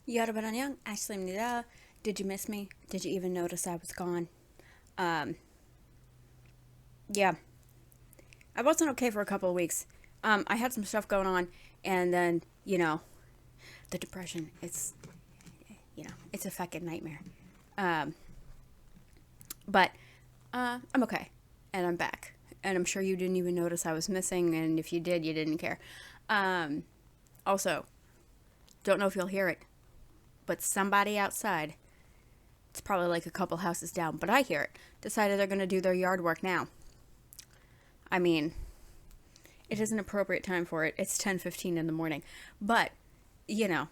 여러분 안녕, Ashley입니다. Did you miss me? Did you even notice I was gone? Um, yeah, I wasn't okay for a couple of weeks. I had some stuff going on, and then, the depression, it's a fucking nightmare. Um, but I'm okay, and I'm back. And I'm sure you didn't even notice I was missing, and if you did, you didn't care. Um, also, don't know if you'll hear it, but somebody outside, it's probably like a couple houses down, but I hear it, decided they're going to do their yard work now. I mean, it is an appropriate time for it. It's 10:15 in the morning. But, you know,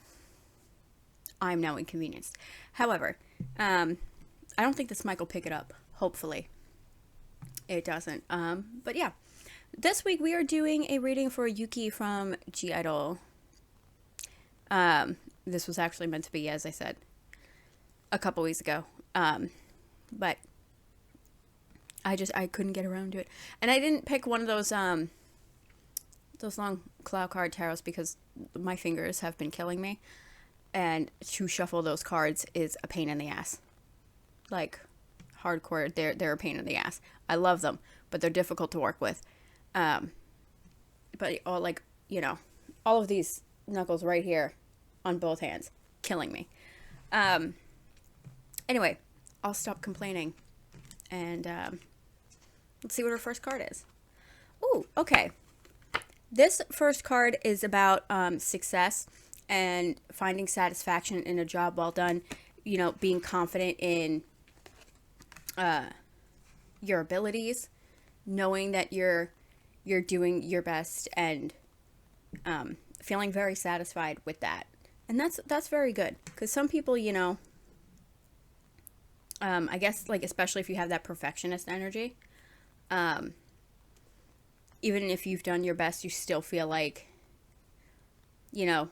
I'm now inconvenienced. However, I don't think this mic will pick it up. Hopefully. It doesn't. But yeah. This week we are doing a reading for Yuki from GIDLE. This was actually meant to be, as I said, a couple weeks ago. But I couldn't get around to it. And I didn't pick one of those long cloud card tarots because my fingers have been killing me. And to shuffle those cards is a pain in the ass. Like, hardcore, they're a pain in the ass. I love them, but they're difficult to work with. But all of these knuckles right here on both hands, killing me. Anyway, I'll stop complaining, and let's see what our first card is. Ooh, okay. This first card is about success and finding satisfaction in a job well done. You know, being confident in your abilities, knowing that you're doing your best, and feeling very satisfied with that. And that's very good, because some people, I guess, like, especially if you have that perfectionist energy, even if you've done your best, you still feel like, you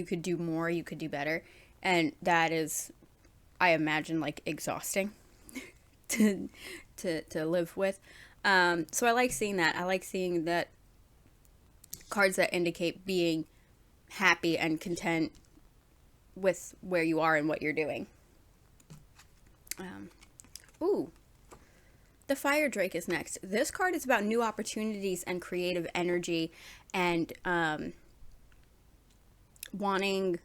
could do more, you could do better. And that is, I imagine, like, exhausting to live with. So I like seeing that. I like seeing that cards that indicate being happy and content with where you are and what you're doing. Ooh. The Fire Drake is next. This card is about new opportunities and creative energy, and wanting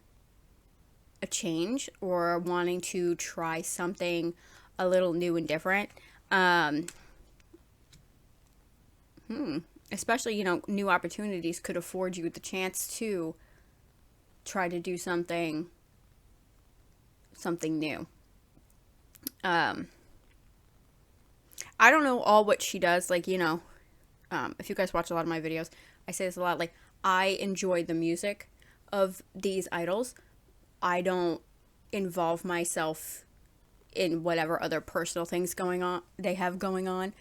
a change or wanting to try something a little new and different. Especially, new opportunities could afford you the chance to try to do something new. I don't know all what she does, like, if you guys watch a lot of my videos, I say this a lot, like, I enjoy the music of these idols. I don't involve myself in whatever other personal things they have going on.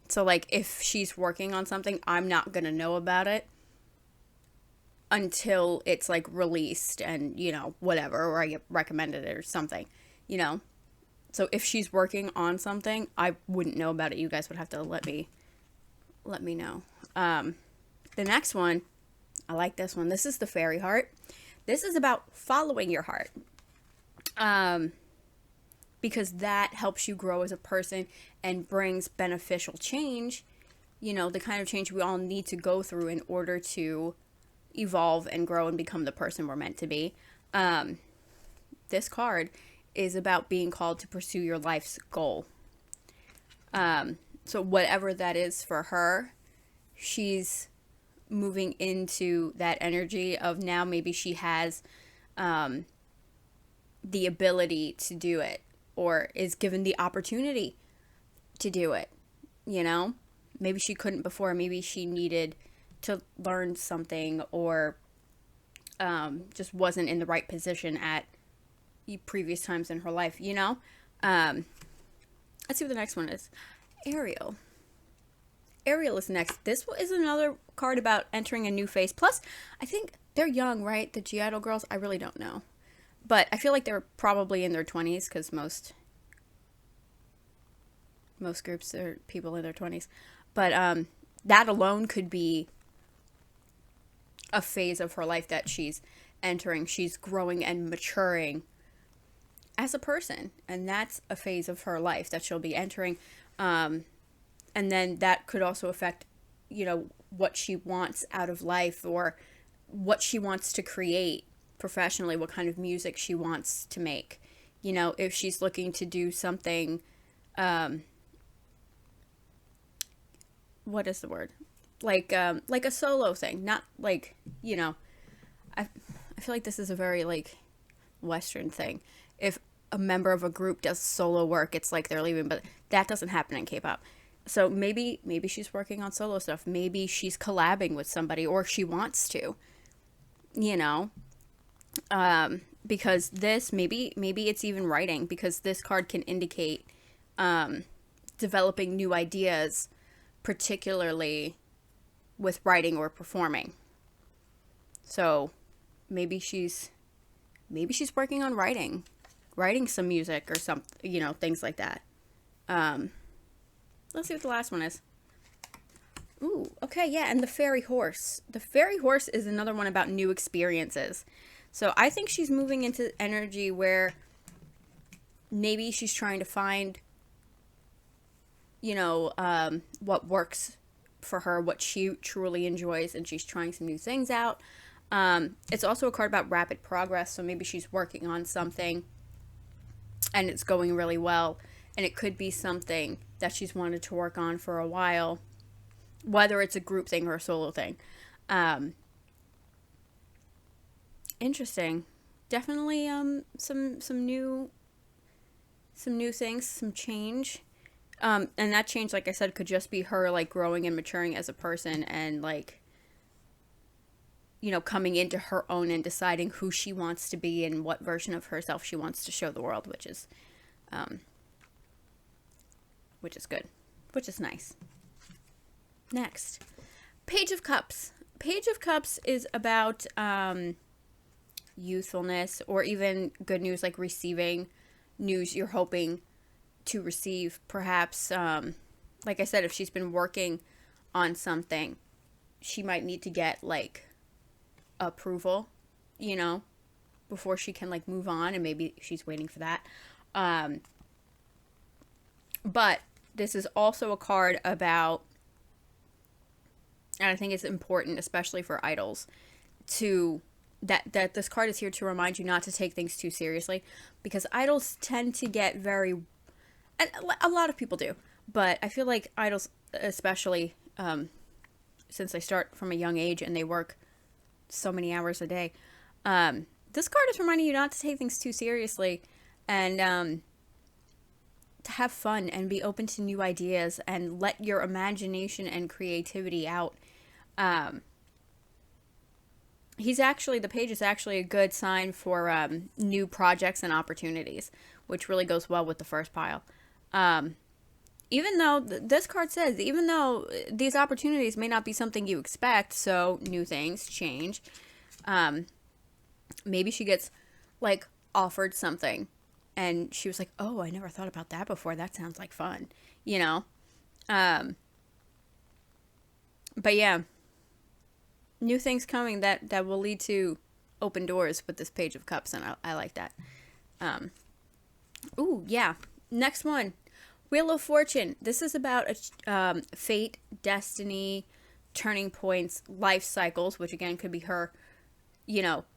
So, like, if she's working on something, I'm not gonna know about it until it's, like, released and, whatever, or I get recommended it or something, So if she's working on something, I wouldn't know about it. You guys would have to let me know. The next one, I like this one. This is the Fairy Heart. This is about following your heart. Because that helps you grow as a person and brings beneficial change. The kind of change we all need to go through in order to evolve and grow and become the person we're meant to be. This card is about being called to pursue your life's goal. So whatever that is for her, she's moving into that energy of now maybe she has the ability to do it, or is given the opportunity to do it. Maybe she couldn't before. Maybe she needed to learn something, or just wasn't in the right position at previous times in her life. Let's see what the next one is. Ariel. Ariel is next. This is another card about entering a new phase. Plus, I think they're young, right? The GIDLE girls. I really don't know, but I feel like they're probably in their 20s, because most groups are people in their 20s. But that alone could be a phase of her life that she's entering. She's growing and maturing as a person, and that's a phase of her life that she'll be entering. And then that could also affect, what she wants out of life, or what she wants to create professionally, what kind of music she wants to make. If she's looking to do something, what is the word? Like a solo thing, not like, I feel like this is a very like Western thing. If a member of a group does solo work, it's like they're leaving, but that doesn't happen in K-pop. So maybe she's working on solo stuff. Maybe she's collabing with somebody, or she wants to, because this, maybe it's even writing, because this card can indicate developing new ideas, particularly with writing or performing. So maybe she's working on writing some music or something, things like that. Let's see what the last one is. Ooh, okay, yeah, and the fairy horse. The fairy horse is another one about new experiences. So I think she's moving into energy where maybe she's trying to find, what works for her, what she truly enjoys, and she's trying some new things out. It's also a card about rapid progress, so maybe she's working on something and it's going really well, and it could be something that she's wanted to work on for a while, whether it's a group thing or a solo thing. Interesting. Definitely some new things, some change. And that change, like I said, could just be her like growing and maturing as a person, and like, coming into her own and deciding who she wants to be and what version of herself she wants to show the world, which is good, which is nice. Next, Page of Cups. Page of Cups is about youthfulness, or even good news, like receiving news you're hoping to receive. Perhaps, like I said, if she's been working on something, she might need to get like approval, before she can like move on, and maybe she's waiting for that. But this is also a card about, and I think it's important, especially for idols, that this card is here to remind you not to take things too seriously, because idols tend to get very, and a lot of people do, but I feel like idols, especially since they start from a young age and they work so many hours a day, this card is reminding you not to take things too seriously, and to have fun and be open to new ideas and let your imagination and creativity out. The page is actually a good sign for new projects and opportunities, which really goes well with the first pile. Even though this card says, even though these opportunities may not be something you expect, so new things, change, maybe she gets like offered something and she was like, oh, I never thought about that before. That sounds like fun, But yeah, new things coming that will lead to open doors with this Page of Cups, and I like that. Ooh, yeah. Next one, Wheel of Fortune. This is about fate, destiny, turning points, life cycles, which again could be her,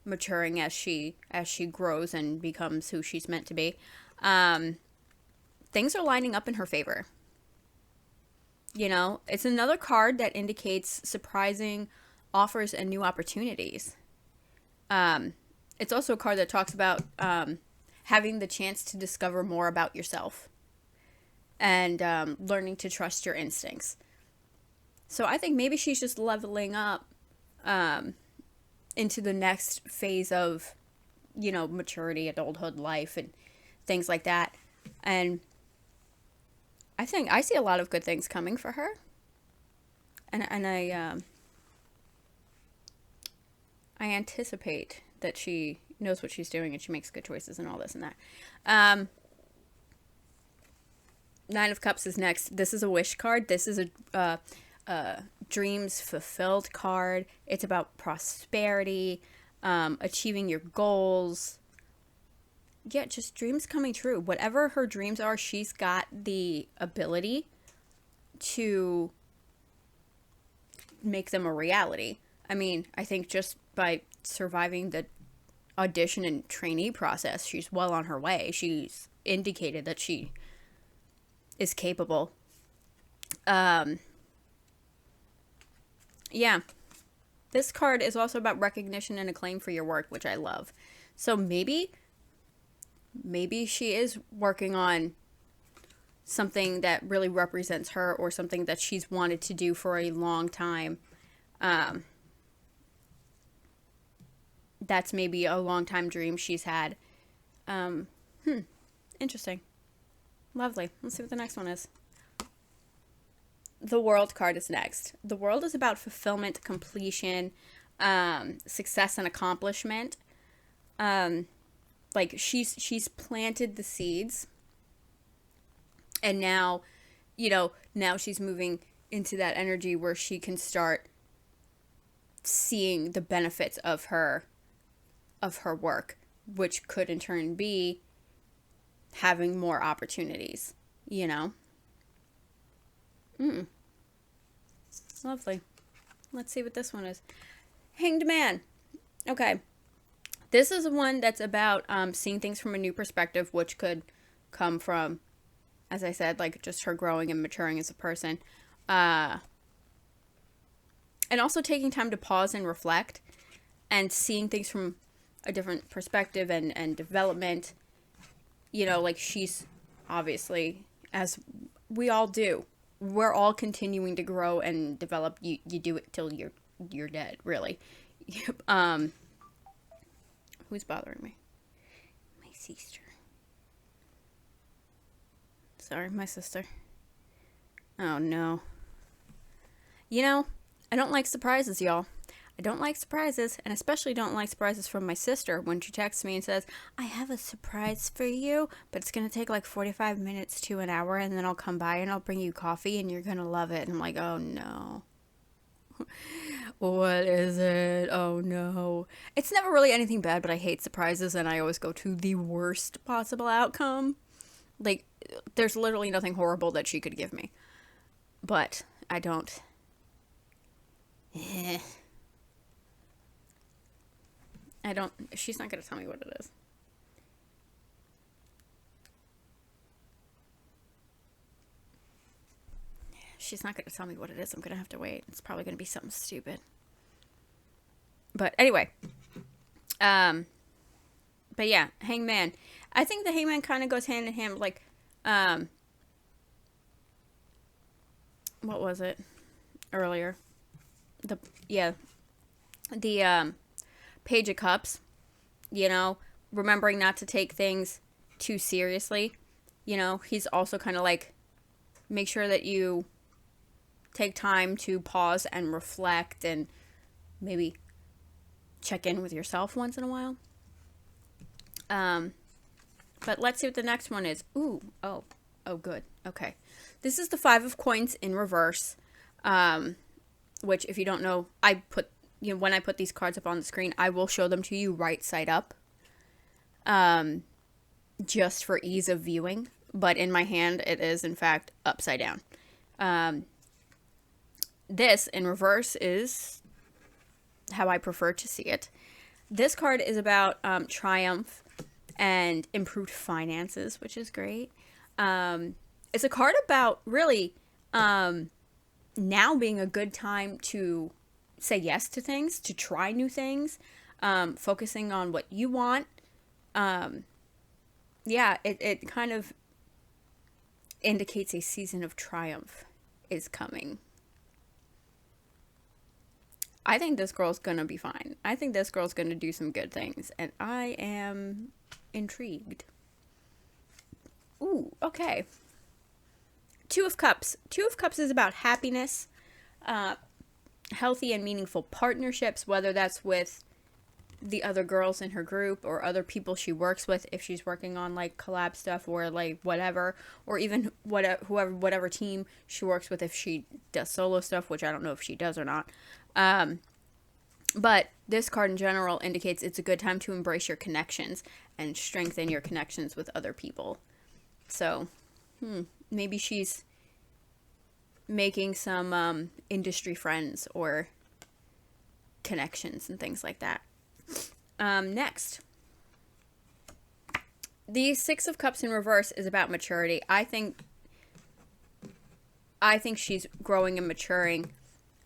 maturing as she grows and becomes who she's meant to be. Things are lining up in her favor. It's another card that indicates surprising offers and new opportunities. It's also a card that talks about having the chance to discover more about yourself and learning to trust your instincts. So I think maybe she's just leveling up into the next phase of, maturity, adulthood, life, and things like that. And I think I see a lot of good things coming for her. And I anticipate that she knows what she's doing and she makes good choices and all this and that. Nine of Cups is next. This is a wish card. This is dreams fulfilled card. It's about prosperity, achieving your goals. Yeah, just dreams coming true. Whatever her dreams are, she's got the ability to make them a reality. I mean, I think just by surviving the audition and trainee process, she's well on her way. She's indicated that she is capable. Yeah. This card is also about recognition and acclaim for your work, which I love. So maybe she is working on something that really represents her, or something that she's wanted to do for a long time. That's maybe a long time dream she's had. Interesting. Lovely. Let's see what the next one is. The World card is next. The World is about fulfillment, completion, success, and accomplishment. Like she's planted the seeds, and now, now she's moving into that energy where she can start seeing the benefits of her work, which could in turn be having more opportunities, Lovely. Let's see what this one is. Hanged Man. Okay. This is one that's about seeing things from a new perspective, which could come from, as I said, like just her growing and maturing as a person. And also taking time to pause and reflect and seeing things from a different perspective and development. Like she's obviously, as we all do, we're all continuing to grow and develop. You do it till you're dead, really. Who's bothering me? My sister. Sorry, my sister. Oh, no. I don't like surprises, y'all. I don't like surprises, and especially don't like surprises from my sister when she texts me and says, I have a surprise for you, but it's going to take like 45 minutes to an hour, and then I'll come by and I'll bring you coffee, and you're going to love it. And I'm like, oh, no. What is it? Oh no. It's never really anything bad, but I hate surprises, and I always go to the worst possible outcome. Like, there's literally nothing horrible that she could give me. But I don't. She's not going to tell me what it is. She's not going to tell me what it is. I'm going to have to wait. It's probably going to be something stupid. But anyway. But yeah, Hangman. I think the Hangman kind of goes hand in hand. Like, what was it earlier? The Page of Cups. Remembering not to take things too seriously. He's also kind of like, make sure that you take time to pause and reflect and maybe check in with yourself once in a while. But let's see what the next one is. Ooh, oh, good. Okay. This is the 5 of Coins in reverse, which, if you don't know, when I put these cards up on the screen, I will show them to you right side up, just for ease of viewing. But in my hand, it is, in fact, upside down. This, in reverse, is how I prefer to see it. This card is about triumph and improved finances, which is great. It's a card about, really, now being a good time to say yes to things, to try new things, focusing on what you want. It kind of indicates a season of triumph is coming. I think this girl's gonna be fine. I think this girl's gonna do some good things, and I am intrigued. Ooh, okay. 2 of Cups. 2 of Cups is about happiness, healthy and meaningful partnerships, whether that's with the other girls in her group or other people she works with, if she's working on like collab stuff or like whatever, or even whatever team she works with, if she does solo stuff, which I don't know if she does or not. But this card in general indicates it's a good time to embrace your connections and strengthen your connections with other people. So maybe she's making some industry friends or connections and things like that. Next, the Six of Cups in reverse is about maturity. I think she's growing and maturing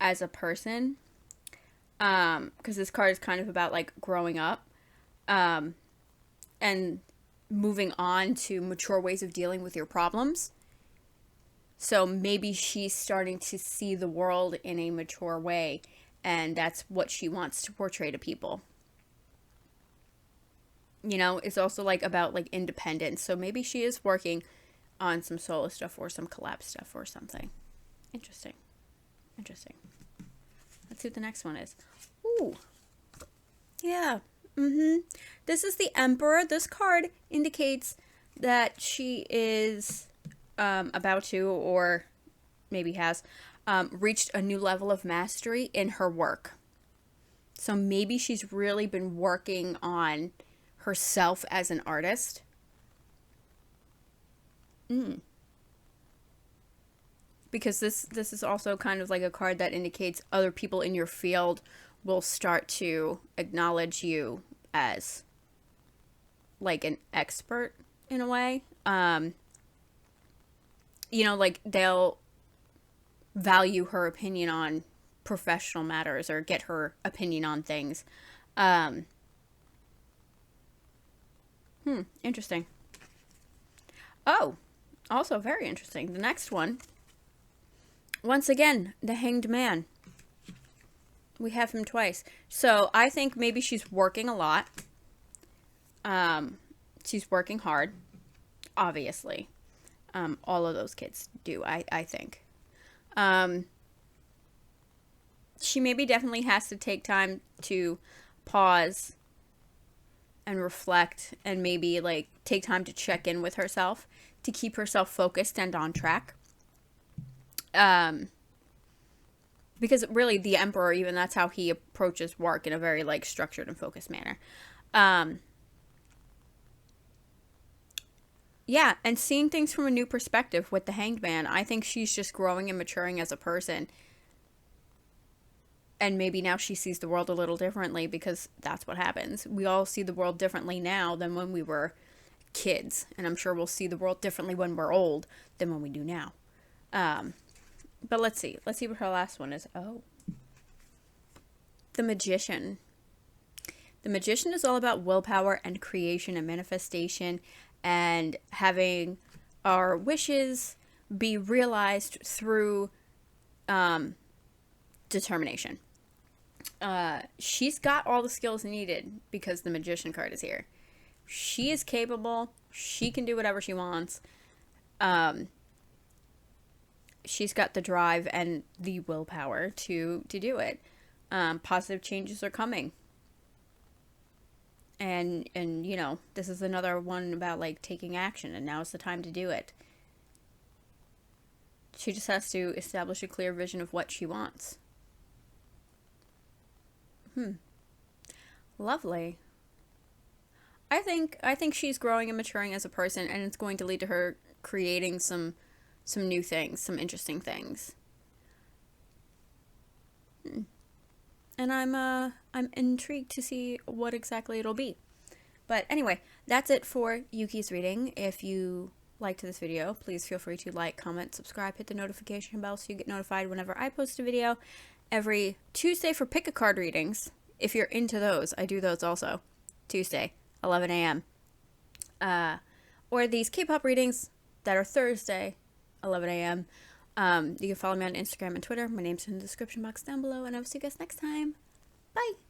as a person, because this card is kind of about like growing up and moving on to mature ways of dealing with your problems. So maybe she's starting to see the world in a mature way, and that's what she wants to portray to people. You know, it's also like about like independence. So maybe she is working on some solo stuff or some collab stuff or something. Interesting. Let's see what the next one is. Ooh. Yeah. This is the Emperor. This card indicates that she is about to, or maybe has, reached a new level of mastery in her work. So maybe she's really been working on herself as an artist. Because this is also kind of like a card that indicates other people in your field will start to acknowledge you as like an expert in a way. You know, like they'll value her opinion on professional matters or get her opinion on things. Interesting. Oh, also very interesting. The next one. Once again, the Hanged Man. We have him twice. So I think maybe she's working a lot. She's working hard. Obviously. All of those kids do, I think. She maybe definitely has to take time to pause and reflect and maybe like take time to check in with herself to keep herself focused and on track. Because really the Emperor, even that's how he approaches work, in a very like structured and focused manner. Yeah, and seeing things from a new perspective with the Hanged Man. I think she's just growing and maturing as a person. And maybe now she sees the world a little differently, because that's what happens. We all see the world differently now than when we were kids. And I'm sure we'll see the world differently when we're old than when we do now. But let's see. Let's see what her last one is. Oh. The Magician. The Magician is all about willpower and creation and manifestation and having our wishes be realized through determination. She's got all the skills needed because the Magician card is here. She is capable. She can do whatever she wants. She's got the drive and the willpower to do it. Positive changes are coming. And you know, this is another one about like taking action, and now is the time to do it. She just has to establish a clear vision of what she wants. Lovely. I think she's growing and maturing as a person, and it's going to lead to her creating some new things, some interesting things. And I'm intrigued to see what exactly it'll be. But anyway, that's it for Yuki's reading. If you liked this video, please feel free to like, comment, subscribe, hit the notification bell so you get notified whenever I post a video. Every Tuesday for pick a card readings. If you're into those, I do those also. Tuesday, 11 a.m. Or these K-pop readings that are Thursday, 11 a.m. You can follow me on Instagram and Twitter. My name's in the description box down below, and I will see you guys next time. Bye!